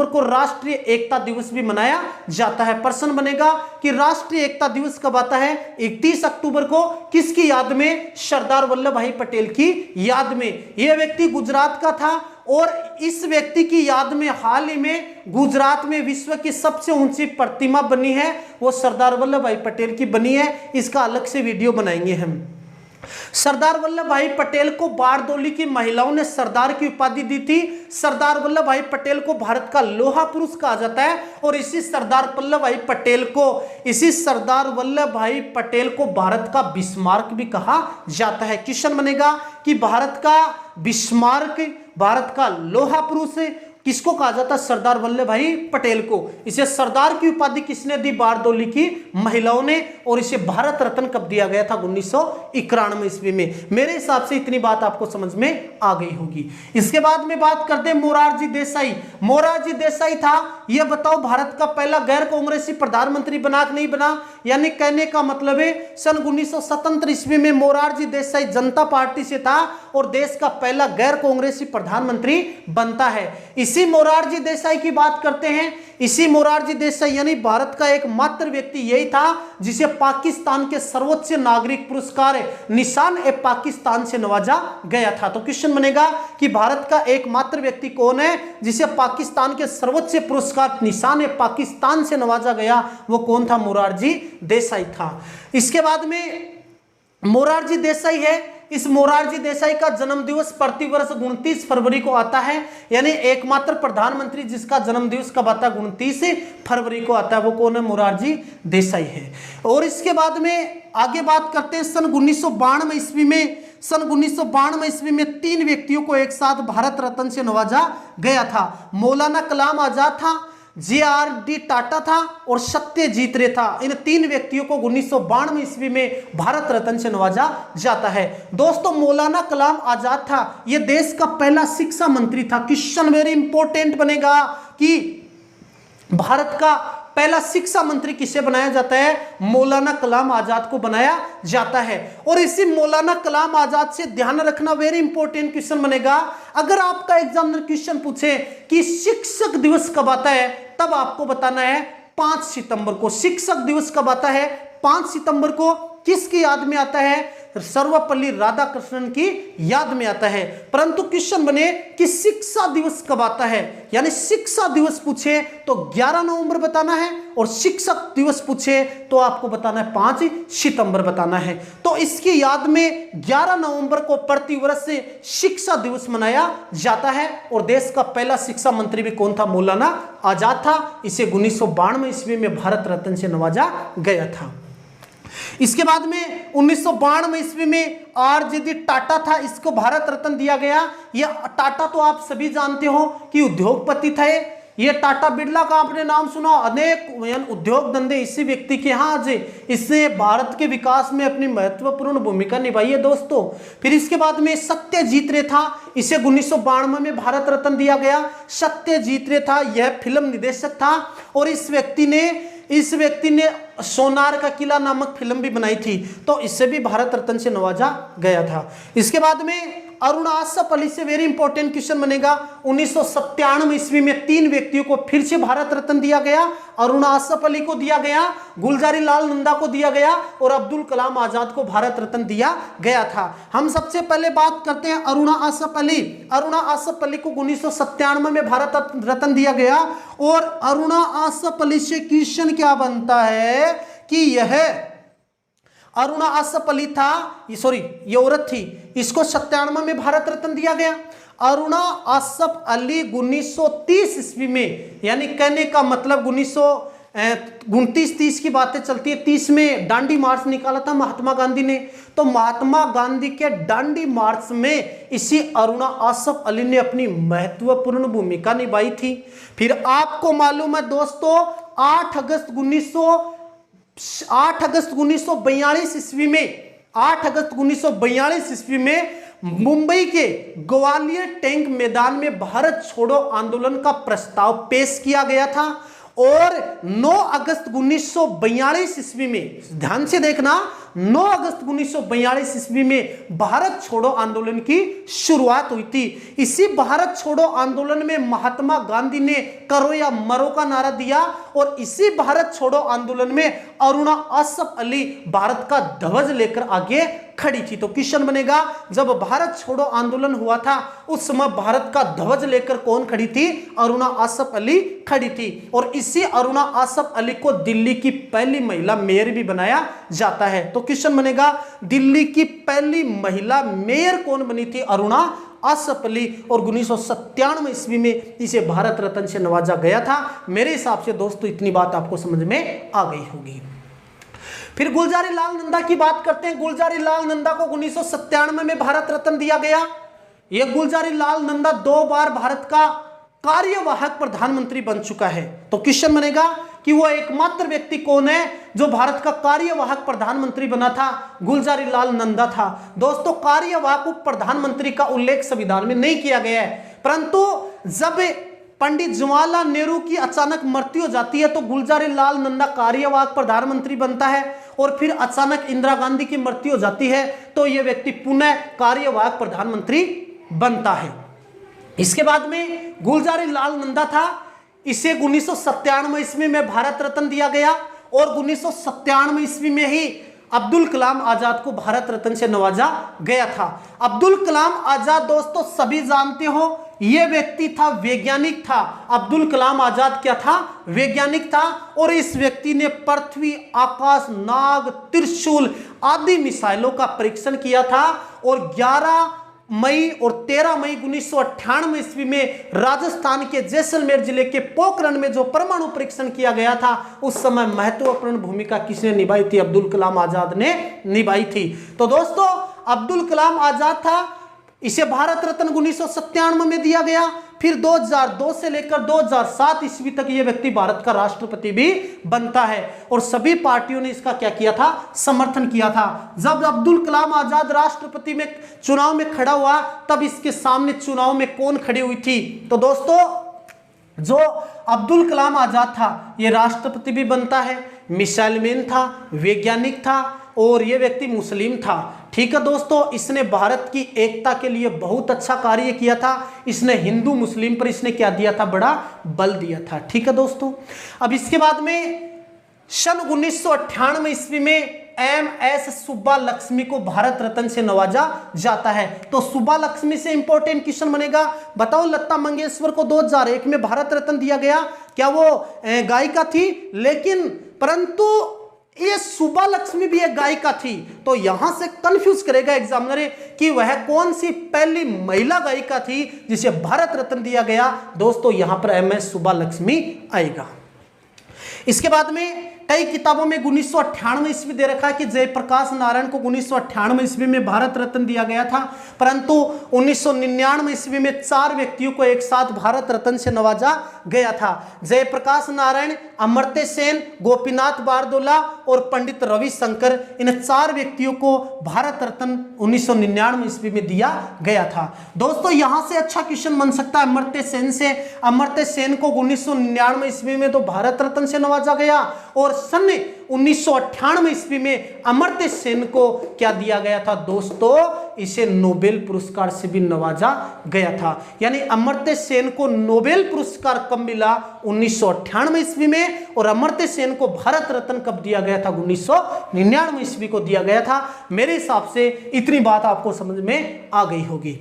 को राष्ट्रीय एकता दिवस भी मनाया जाता है। प्रश्न बनेगा कि राष्ट्रीय एकता दिवस कब आता है? 31 अक्टूबर को। किसकी याद में? सरदार वल्लभ भाई पटेल की याद में। यह व्यक्ति गुजरात का था और इस व्यक्ति की याद में हाल ही में गुजरात में विश्व की सबसे ऊंची प्रतिमा बनी है, वो सरदार वल्लभ भाई पटेल की बनी है। इसका अलग से वीडियो बनाएंगे हम। सरदार वल्लभ भाई पटेल को बारदोली की महिलाओं ने सरदार की उपाधि दी थी। सरदार वल्लभ भाई पटेल को भारत का लोहा पुरुष कहा जाता है और इसी सरदार वल्लभ भाई पटेल को भारत का बिस्मार्क भी कहा जाता है। क्वेश्चन बनेगा कि भारत का बिस्मार्क, भारत का लोहा पुरुष किसको कहा जाता है? सरदार वल्लभ भाई पटेल को। इसे सरदार की उपाधि किसने दी? बारदोली की महिलाओं ने। और इसे भारत रत्न कब दिया गया था? 1991 ईस्वी में। मेरे हिसाब से इतनी बात आपको समझ में आ गई होगी। इसके बाद में बात करते हैं मोरारजी देसाई। मोरारजी देसाई था, यह बताओ भारत का पहला गैर कांग्रेसी प्रधानमंत्री बना कि नहीं बना? यानी कहने का मतलब है सन 1977 ईस्वी में मोरारजी देसाई जनता पार्टी से था और देश का पहला गैर कांग्रेसी प्रधानमंत्री बनता है। इसी मोरारजी देसाई की बात करते हैं। इसी मोरारजी देसाई यानी भारत का एकमात्र व्यक्ति यही था जिसे पाकिस्तान के सर्वोच्च नागरिक पुरस्कार निशान ए पाकिस्तान से नवाजा गया था। तो क्वेश्चन बनेगा कि भारत का एकमात्र व्यक्ति कौन है जिसे पाकिस्तान के सर्वोच्च पुरस्कार निशान ए पाकिस्तान से नवाजा गया? वो कौन था? मोरारजी देसाई था। इसके बाद में मोरारजी देसाई है। इस मोरारजी देसाई का जन्म दिवस प्रतिवर्ष 29 फरवरी को आता है। यानी एकमात्र प्रधानमंत्री जिसका जन्म दिवस कब आता है? 29 फरवरी को आता है। वो कौन है? मोरारजी देसाई है। और इसके बाद में आगे बात करते हैं सन 1992 ईस्वी में 3 व्यक्तियों को एक साथ भारत रत्न से नवाजा गया था। मौलाना कलाम आजाद था, JRD टाटा था और सत्यजीत रे था। इन 3 व्यक्तियों को 1992 ईस्वी में भारत रत्न से नवाजा जाता है। दोस्तों मौलाना कलाम आजाद था, यह देश का पहला शिक्षा मंत्री था। क्वेश्चन वेरी इंपॉर्टेंट बनेगा कि भारत का पहला शिक्षा मंत्री किसे बनाया जाता है? मौलाना कलाम आजाद को बनाया जाता है। और इसी मौलाना कलाम आजाद से ध्यान रखना वेरी इंपॉर्टेंट क्वेश्चन बनेगा। अगर आपका एग्जामिनर क्वेश्चन पूछे कि शिक्षक दिवस कब आता है, तब आपको बताना है 5 सितंबर को। शिक्षक दिवस कब आता है? 5 सितंबर को। किसकी याद में आता है? सर्वपल्ली राधाकृष्णन की याद में आता है। परंतु क्वेश्चन बने कि शिक्षा दिवस कब आता है, यानी शिक्षा दिवस पूछे तो 11 नवंबर बताना है, और शिक्षक दिवस पूछे तो आपको बताना है 5 सितंबर बताना है। तो इसकी याद में 11 नवंबर को प्रतिवर्ष शिक्षा दिवस मनाया जाता है। और देश का पहला शिक्षा मंत्री भी कौन था? मौलाना आजाद था। इसे 1992 ईस्वी में भारत रत्न से नवाजा गया था। इसके बाद में 1992 ईस्वी में आरजेडी टाटा था, इसको भारत रत्न दिया गया। यह टाटा तो आप सभी जानते हो कि उद्योगपति थे। ये टाटा बिरला का आपने नाम सुना, अनेक उद्योग धंधे इसी व्यक्ति के यहाँ आज इसने भारत के विकास में अपनी महत्वपूर्ण भूमिका निभाई है दोस्तों। फिर इसके बाद में सत्यजीत रे था, इसे 1992 में भारत रत्न दिया गया। सत्यजीत रे था, यह फिल्म निर्देशक था, और इस व्यक्ति ने सोनार का किला नामक फिल्म भी बनाई थी, तो इससे भी भारत रत्न से नवाजा गया था। इसके बाद में अरुण आसफ अली से वेरी इंपॉर्टेंट क्वेश्चन बनेगा। 1997 ईस्वी में 3 व्यक्तियों को फिर से भारत रत्न दिया गया। अरुण आसफ अली को दिया गया, गुलजारी लाल नंदा को दिया गया, और अब्दुल कलाम आजाद को भारत रत्न दिया गया था। हम सबसे पहले बात करते हैं अरुण आसफ अली। अरुण आसफ अली को 1997 में भारत रत्न दिया गया। और अरुण आसफ अली से क्वेश्चन क्या बनता है कि यह अरुण आसफ अली था, ये औरत थी, इसको 97 में भारत रत्न दिया गया। अरुण आसफ अली 1930 ईस्वी में, यानी कहने का मतलब 1929-30 की बातें चलती है, 30 में दांडी मार्च निकाला था महात्मा गांधी ने। तो महात्मा गांधी के दांडी मार्च में इसी अरुण आसफ अली ने अपनी महत्वपूर्ण भूमिका निभाई थी। फिर आपको मालूम है दोस्तों, 8 अगस्त 1942 ईस्वी में, 8 अगस्त 1942 ईस्वी में मुंबई के ग्वालियर टैंक मैदान में भारत छोड़ो आंदोलन का प्रस्ताव पेश किया गया था। और 9 अगस्त 1942 ईस्वी में, ध्यान से देखना, 9 अगस्त 1942 ईस्वी में भारत छोड़ो आंदोलन की शुरुआत हुई थी। इसी भारत छोड़ो आंदोलन में महात्मा गांधी ने करो या मरो का नारा दिया, और इसी भारत छोड़ो आंदोलन में अरुण आसफ अली भारत का ध्वज लेकर आगे खड़ी थी। तो क्वेश्चन बनेगा, जब भारत छोड़ो आंदोलन हुआ था उस समय भारत का ध्वज लेकर कौन खड़ी थी? अरुण आसफ अली खड़ी थी। और इसी अरुण आसफ अली को दिल्ली की पहली महिला मेयर भी बनाया जाता है। तो क्वेश्चन बनेगा, दिल्ली की पहली महिला मेयर कौन बनी थी? अरुण आसफ अली। और 1997 ईस्वी में इसे भारत रत्न से नवाजा गया था। मेरे हिसाब से दोस्तों इतनी बात आपको समझ में आ गई होगी। फिर गुलजारी लाल नंदा की बात करते हैं। गुलजारी लाल नंदा को 1997 में भारत रत्न दिया गया। यह गुलजारी लाल नंदा 2 बार भारत का कार्यवाहक प्रधानमंत्री बन चुका है। तो क्वेश्चन बनेगा कि वो एकमात्र व्यक्ति कौन है जो भारत का कार्यवाहक प्रधानमंत्री बना था? गुलजारी लाल नंदा था। दोस्तों, कार्यवाहक उप प्रधानमंत्री का उल्लेख संविधान में नहीं किया गया है, परंतु जब पंडित जवाहरलाल नेहरू की अचानक मृत्यु हो जाती है तो गुलजारी लाल नंदा कार्यवाहक प्रधानमंत्री बनता है, और फिर अचानक इंदिरा गांधी की मृत्यु हो जाती है तो यह व्यक्ति पुनः कार्यवाहक प्रधानमंत्री बनता है। इसके बाद में गुलजारी लाल नंदा था, इसे 1997 ईस्वी में भारत रत्न दिया गया, और 1997 ईस्वी में ही अब्दुल कलाम आजाद को भारत रत्न से नवाजा गया था। अब्दुल कलाम आजाद दोस्तों सभी जानते हो, यह व्यक्ति था वैज्ञानिक था। अब्दुल कलाम आजाद क्या था? वैज्ञानिक था। और इस व्यक्ति ने पृथ्वी, आकाश, नाग, त्रिशूल आदि मिसाइलों का परीक्षण किया था। और 11 मई और 13 मई 1998 ईस्वी में राजस्थान के जैसलमेर जिले के पोखरण में जो परमाणु परीक्षण किया गया था, उस समय महत्वपूर्ण भूमिका किसने निभाई थी? अब्दुल कलाम आजाद ने निभाई थी। तो दोस्तों, अब्दुल कलाम आजाद था, इसे भारत रत्न 1997 में दिया गया। फिर 2002 से लेकर 2007 ईस्वी तक यह व्यक्ति भारत का राष्ट्रपति भी बनता है, और सभी पार्टियों ने इसका क्या किया था? समर्थन किया था। जब अब्दुल कलाम आजाद राष्ट्रपति में चुनाव में खड़ा हुआ तब इसके सामने चुनाव में कौन खड़ी हुई थी? तो दोस्तों, जो अब्दुल कलाम आजाद था यह राष्ट्रपति भी बनता है, मिसाइल मैन था, वैज्ञानिक था, और यह व्यक्ति मुस्लिम था। ठीक है दोस्तों, इसने भारत की एकता के लिए बहुत अच्छा कार्य किया था। इसने हिंदू मुस्लिम पर इसने क्या दिया था? बड़ा बल दिया था। ठीक है दोस्तों, अब इसके बाद में सन 1998 ईस्वी में MS सुब्बालक्ष्मी को भारत रत्न से नवाजा जाता है। तो सुब्बालक्ष्मी से इंपॉर्टेंट क्वेश्चन बनेगा, बताओ लता मंगेशकर को 2001 में भारत रत्न दिया गया, क्या वो गायिका थी? लेकिन परंतु ये सुब्बालक्ष्मी भी एक गायिका थी, तो यहां से कंफ्यूज करेगा एग्जामिनर कि वह कौन सी पहली महिला गायिका थी जिसे भारत रत्न दिया गया। दोस्तों यहां पर MS सुब्बालक्ष्मी आएगा। इसके बाद में कई किताबों में 1998 ईस्वी दे रखा है कि जयप्रकाश नारायण को 1998 ईस्वी में भारत रत्न दिया गया था, परंतु 1999 ईस्वी में 4 व्यक्तियों को एक साथ भारत रत्न से नवाजा गया था। जयप्रकाश नारायण, अमर्त्य सेन, गोपीनाथ बारदोला और पंडित रविशंकर, इन 4 व्यक्तियों को भारत रत्न 1999 ईस्वी में दिया गया था। दोस्तों यहां से अच्छा क्वेश्चन बन सकता है अमर्त्य सेन से। अमर्त्य सेन को 1999 ईस्वी में तो भारत रत्न से नवाजा गया और सन 1998 ईस्वी में अमर्त्य सेन को क्या दिया गया था? दोस्तों इसे नोबेल पुरस्कार से भी नवाजा गया था। यानी अमर्त्य सेन को नोबेल पुरस्कार कब मिला? 1998 ईस्वी में, और अमर्त्य सेन को भारत रत्न कब दिया गया था? 1999 ईस्वी को दिया गया था। मेरे हिसाब से इतनी बात आपको समझ में आ गई होगी।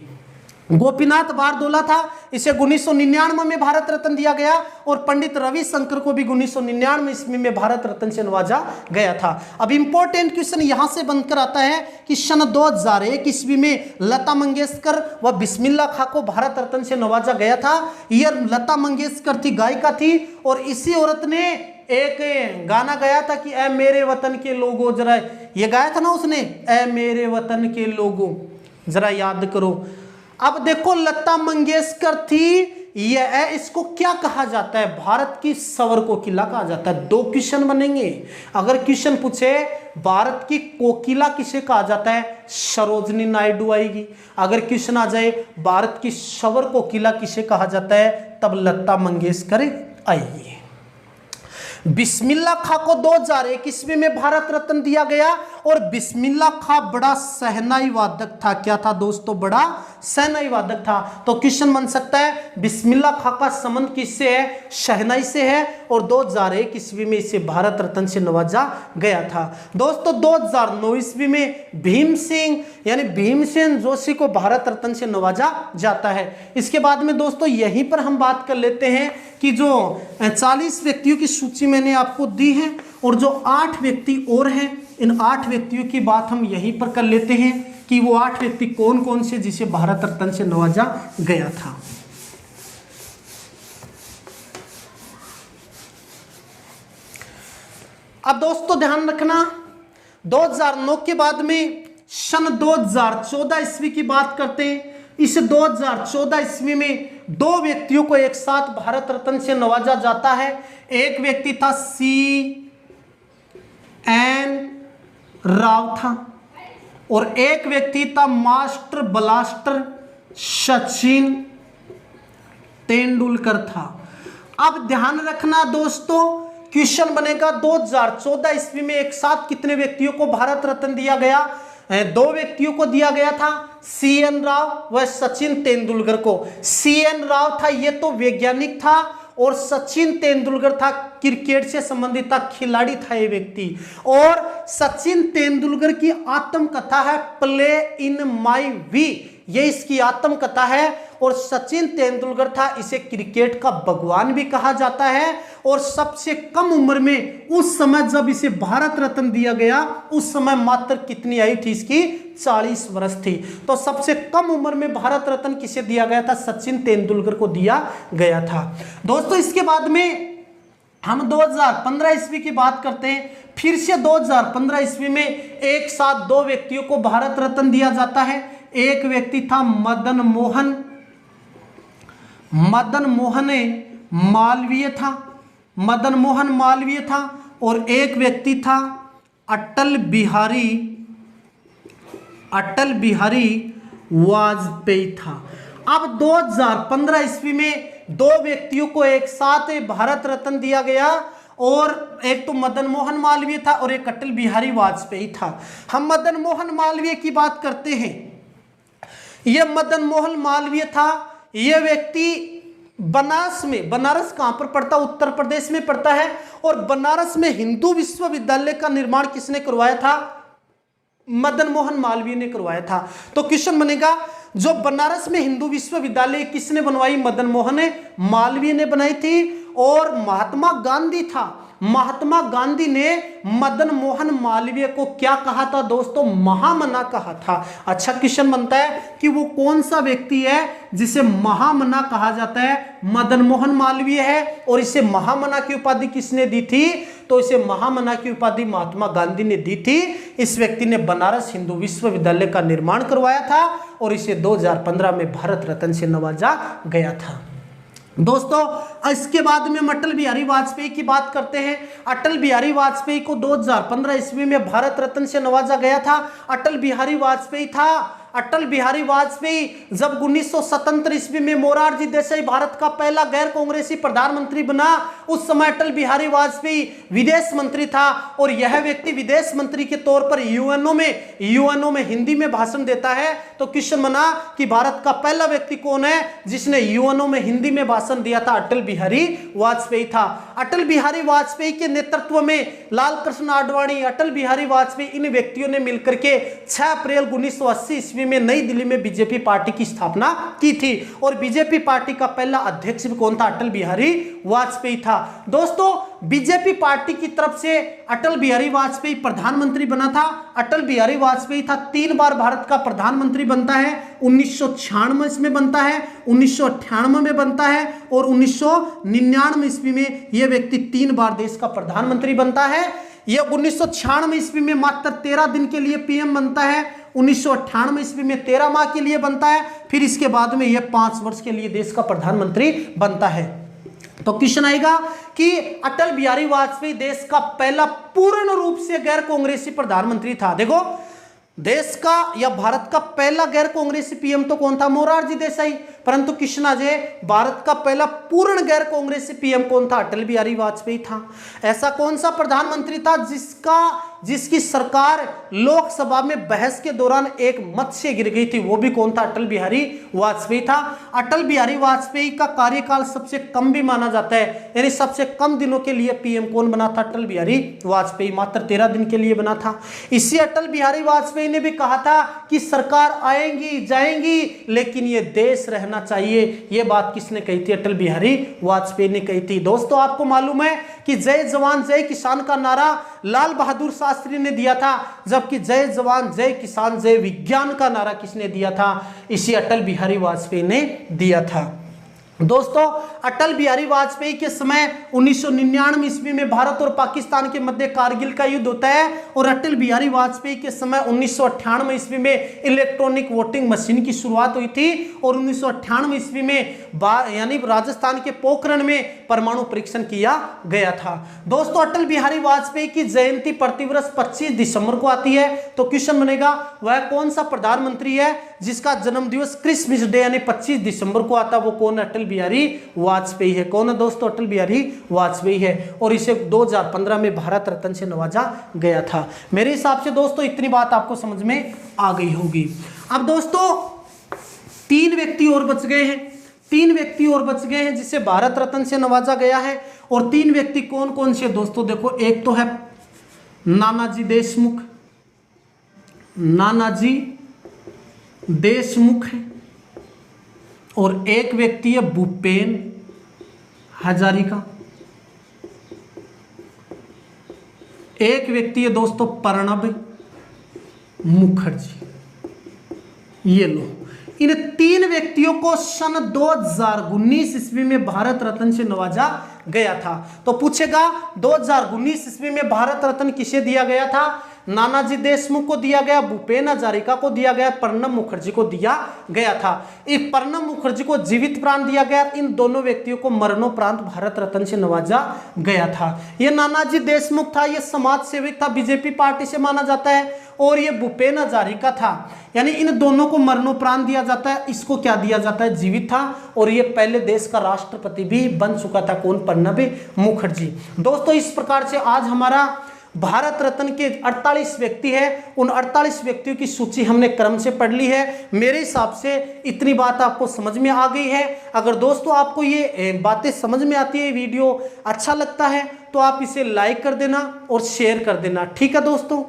गोपीनाथ बारदोला था, इसे 1999 में भारत रत्न दिया गया, और पंडित रविशंकर को भी 1999 ईस्वी में भारत रत्न से नवाजा गया था। अब इंपॉर्टेंट क्वेश्चन यहां से बनकर आता है कि सन 2001 ईस्वी में लता मंगेशकर व बिस्मिल्लाह खां को भारत रत्न से नवाजा गया था। यह लता मंगेशकर थी, गायिका थी, और इसी औरत ने एक गाना गाया था कि ऐ मेरे वतन के लोगों, जरा ये गाया था ना उसने, ऐ मेरे वतन के लोगों, जरा याद करो। अब देखो लता मंगेशकर थी, यह इसको क्या कहा जाता है? भारत की स्वर कोकिला कहा जाता है। 2 क्वेश्चन बनेंगे। अगर क्वेश्चन पूछे भारत की कोकिला किसे कहा जाता है? सरोजनी नायडू आएगी। अगर क्वेश्चन आ जाए भारत की स्वर कोकिला किसे कहा जाता है, तब लता मंगेशकर आएगी। बिस्मिल्लाह खां को 2001 ईस्वी में भारत रत्न दिया गया, और बिस्मिल्लाह खां बड़ा शहनाई वादक था। क्या था दोस्तों? बड़ा शहनाई वादक था। तो क्वेश्चन बन सकता है बिस्मिल्लाह खां का संबंध किससे है? शहनाई से है, और 2001 ईस्वी में इसे भारत रत्न से नवाजा गया था। दोस्तों 2009 ईस्वी में भीम सिंह यानी भीमसेन जोशी को भारत रत्न से नवाजा जाता है। इसके बाद में दोस्तों यहीं पर हम बात कर लेते हैं कि जो 40 व्यक्तियों की सूची मैंने आपको दी है, और जो 8 व्यक्ति और हैं, इन 8 व्यक्तियों की बात हम यहीं पर कर लेते हैं कि वो 8 व्यक्ति कौन कौन से जिसे भारत रत्न से नवाजा गया था। अब दोस्तों ध्यान रखना, 2009 के बाद में सन 2014 ईस्वी की बात करते हैं। इस 2014 ईस्वी में 2 व्यक्तियों को एक साथ भारत रत्न से नवाजा जाता है। एक व्यक्ति था CN राव था, और एक व्यक्ति था मास्टर ब्लास्टर सचिन तेंदुलकर था। अब ध्यान रखना दोस्तों, क्वेश्चन बनेगा 2014 ईस्वी में एक साथ कितने व्यक्तियों को भारत रत्न दिया गया? 2 व्यक्तियों को दिया गया था, CN राव व सचिन तेंदुलकर को। CN राव था, ये तो वैज्ञानिक था, और सचिन तेंदुलकर था, क्रिकेट से संबंधित था, खिलाड़ी था ये व्यक्ति। और सचिन तेंदुलकर की आत्मकथा है प्ले इन माई वी, ये इसकी आत्मकथा है। और सचिन तेंदुलकर था, इसे क्रिकेट का भगवान भी कहा जाता है। और सबसे कम उम्र में उस समय जब इसे भारत रत्न दिया गया, उस समय मात्र कितनी आयु थी इसकी? 40 वर्ष थी। तो सबसे कम उम्र में भारत रत्न किसे दिया गया था? सचिन तेंदुलकर को दिया गया था। दोस्तों इसके बाद में हम 2015 ईस्वी की बात करते हैं। फिर से 2015 ईस्वी में एक साथ 2 व्यक्तियों को भारत रत्न दिया जाता है। एक व्यक्ति था मदन मोहन मालवीय था, मदन मोहन मालवीय था, और एक व्यक्ति था अटल बिहारी वाजपेयी था। अब 2015 ईस्वी में 2 व्यक्तियों को एक साथ भारत रत्न दिया गया, और एक तो मदन मोहन मालवीय था और एक अटल बिहारी वाजपेयी था। हम मदन मोहन मालवीय की बात करते हैं। यह मदन मोहन मालवीय था, यह व्यक्ति बनारस में, बनारस कहां पर पड़ता, उत्तर प्रदेश में पड़ता है, और बनारस में हिंदू विश्वविद्यालय का निर्माण किसने करवाया था, मदन मोहन मालवीय ने करवाया था। तो क्वेश्चन बनेगा जो बनारस में हिंदू विश्वविद्यालय किसने बनवाई, मदन मोहन मालवीय ने बनाई थी। और महात्मा गांधी था, महात्मा गांधी ने मदन मोहन मालवीय को क्या कहा था दोस्तों, महामना कहा था। अच्छा क्वेश्चन बनता है कि वो कौन सा व्यक्ति है जिसे महामना कहा जाता है, मदन मोहन मालवीय है। और इसे महामना की उपाधि किसने दी थी, तो इसे महामना की उपाधि महात्मा गांधी ने दी थी। इस व्यक्ति ने बनारस हिंदू विश्वविद्यालय का निर्माण करवाया था और इसे 2015 में भारत रत्न से नवाजा गया था। दोस्तों इसके बाद में हम अटल बिहारी वाजपेयी की बात करते हैं। अटल बिहारी वाजपेयी को 2015 ईस्वी में भारत रत्न से नवाजा गया था। अटल बिहारी वाजपेयी जब 1977 ईस्वी में मोरारजी देसाई भारत का पहला गैर कांग्रेसी प्रधानमंत्री बना, उस समय अटल बिहारी वाजपेयी विदेश मंत्री था। और यह व्यक्ति विदेश मंत्री के तौर पर यूएनओ में हिंदी में भाषण देता है। तो क्वेश्चन बना कि भारत का पहला व्यक्ति कौन है जिसने यूएनओ में हिंदी में भाषण दिया था, अटल बिहारी वाजपेयी था। अटल बिहारी वाजपेयी के नेतृत्व में लाल कृष्ण आडवाणी, अटल बिहारी वाजपेयी, इन व्यक्तियों ने मिलकर के 6 अप्रैल 1980 ईस्वी में नई दिल्ली में बीजेपी पार्टी की स्थापना की थी। और बीजेपी पार्टी का पहला अध्यक्ष भी कौन था, अटल बिहारी वाजपेयी था। दोस्तों बीजेपी पार्टी की तरफ से अटल बिहारी वाजपेयी प्रधानमंत्री बना था। अटल बिहारी वाजपेयी था 3 बार भारत का प्रधानमंत्री बनता है। 1996 में बनता है, 1998 में बनता है और 1999 ईस्वी में यह व्यक्ति 3 बार देश का प्रधानमंत्री बनता है। यह 1996 ईस्वी में मात्र 13 दिन के लिए पीएम बनता है, 1998 ईस्वी में 13 माह के लिए बनता है, फिर इसके बाद में यह 5 वर्ष के लिए देश का प्रधानमंत्री बनता है। तो क्वेश्चन आएगा कि अटल बिहारी वाजपेयी देश का पहला पूर्ण रूप से गैर कांग्रेसी प्रधानमंत्री था। देखो देश का या भारत का पहला गैर कांग्रेसी पीएम तो कौन था, मोरारजी देसाई। परंतु क्वेश्चन आज भारत का पहला पूर्ण गैर कांग्रेसी पीएम कौन था, अटल बिहारी वाजपेयी था। ऐसा कौन सा प्रधानमंत्री था जिसकी सरकार लोकसभा में बहस के दौरान एक मत से गिर गई थी, वो भी कौन था, अटल बिहारी वाजपेयी था। अटल बिहारी वाजपेयी का कार्यकाल सबसे कम भी माना जाता है, यानी सबसे कम दिनों के लिए पीएम कौन बना था, अटल बिहारी वाजपेयी, मात्र 13 दिन के लिए बना था। इसी अटल बिहारी वाजपेयी ने भी कहा था कि सरकार आएंगी जाएंगी लेकिन ये देश रहना चाहिए। ये बात किसने कही थी, अटल बिहारी वाजपेयी ने कही थी। दोस्तों आपको मालूम है कि जय जवान जय किसान का नारा लाल बहादुर शास्त्री ने दिया था, जबकि जय जवान जय किसान जय विज्ञान का नारा किसने दिया था, इसी अटल बिहारी वाजपेयी ने दिया था। दोस्तों अटल बिहारी वाजपेयी के समय 1999 ईस्वी में भारत और पाकिस्तान के मध्य कारगिल का युद्ध होता है और अटल बिहारी वाजपेयी के समय 1998 ईस्वी में इलेक्ट्रॉनिक वोटिंग मशीन की शुरुआत हुई थी और 1998 ईस्वी में यानी राजस्थान के पोखरण में परमाणु परीक्षण किया गया था। दोस्तों अटल बिहारी वाजपेयी की जयंती प्रतिवर्ष 25 दिसंबर को आती है। तो क्वेश्चन बनेगा वह कौन सा प्रधानमंत्री है जिसका जन्मदिवस क्रिसमस डे यानी 25 दिसंबर को आता, वो कौन, अटल बिहारी वाजपेयी है। कौन है दोस्तों, अटल बिहारी वाजपेयी है और इसे 2015 में भारत रत्न से नवाजा गया था। मेरे हिसाब से दोस्तों इतनी बात आपको समझ में आ गई होगी। अब दोस्तों 3 व्यक्ति और बच गए हैं, 3 व्यक्ति और बच गए हैं जिसे भारत रत्न से नवाजा गया है। और 3 व्यक्ति कौन कौन से दोस्तों, देखो एक तो है नानाजी देशमुख, नानाजी देशमुख है, और एक व्यक्ति है भूपेन हजारिका, एक व्यक्ति है दोस्तों प्रणब मुखर्जी। ये लो, इन 3 व्यक्तियों को सन 2019 ईस्वी में भारत रत्न से नवाजा गया था। तो पूछेगा 2019 ईस्वी में भारत रत्न किसे दिया गया था, नानाजी देशमुख को दिया गया, भूपेन हजारिका को दिया गया, प्रणब मुखर्जी को दिया गया था। इस प्रणब मुखर्जी को जीवित प्राण दिया गया, इन दोनों व्यक्तियों को मरणोपरांत भारत रत्न से नवाजा गया था। यह नानाजी देशमुख था, यह समाज सेवक था, बीजेपी पार्टी से माना जाता है, और ये भूपेन हजारिका था, यानी इन दोनों को मरणोपरांत दिया जाता है। इसको क्या दिया जाता है, जीवित था, और ये पहले देश का राष्ट्रपति भी बन चुका था, कौन, प्रणब मुखर्जी। दोस्तों इस प्रकार से आज हमारा भारत रत्न के 48 व्यक्ति हैं, उन 48 व्यक्तियों की सूची हमने क्रम से पढ़ ली है। मेरे हिसाब से इतनी बात आपको समझ में आ गई है। अगर दोस्तों आपको ये बातें समझ में आती है, वीडियो अच्छा लगता है, तो आप इसे लाइक कर देना और शेयर कर देना। ठीक है दोस्तों।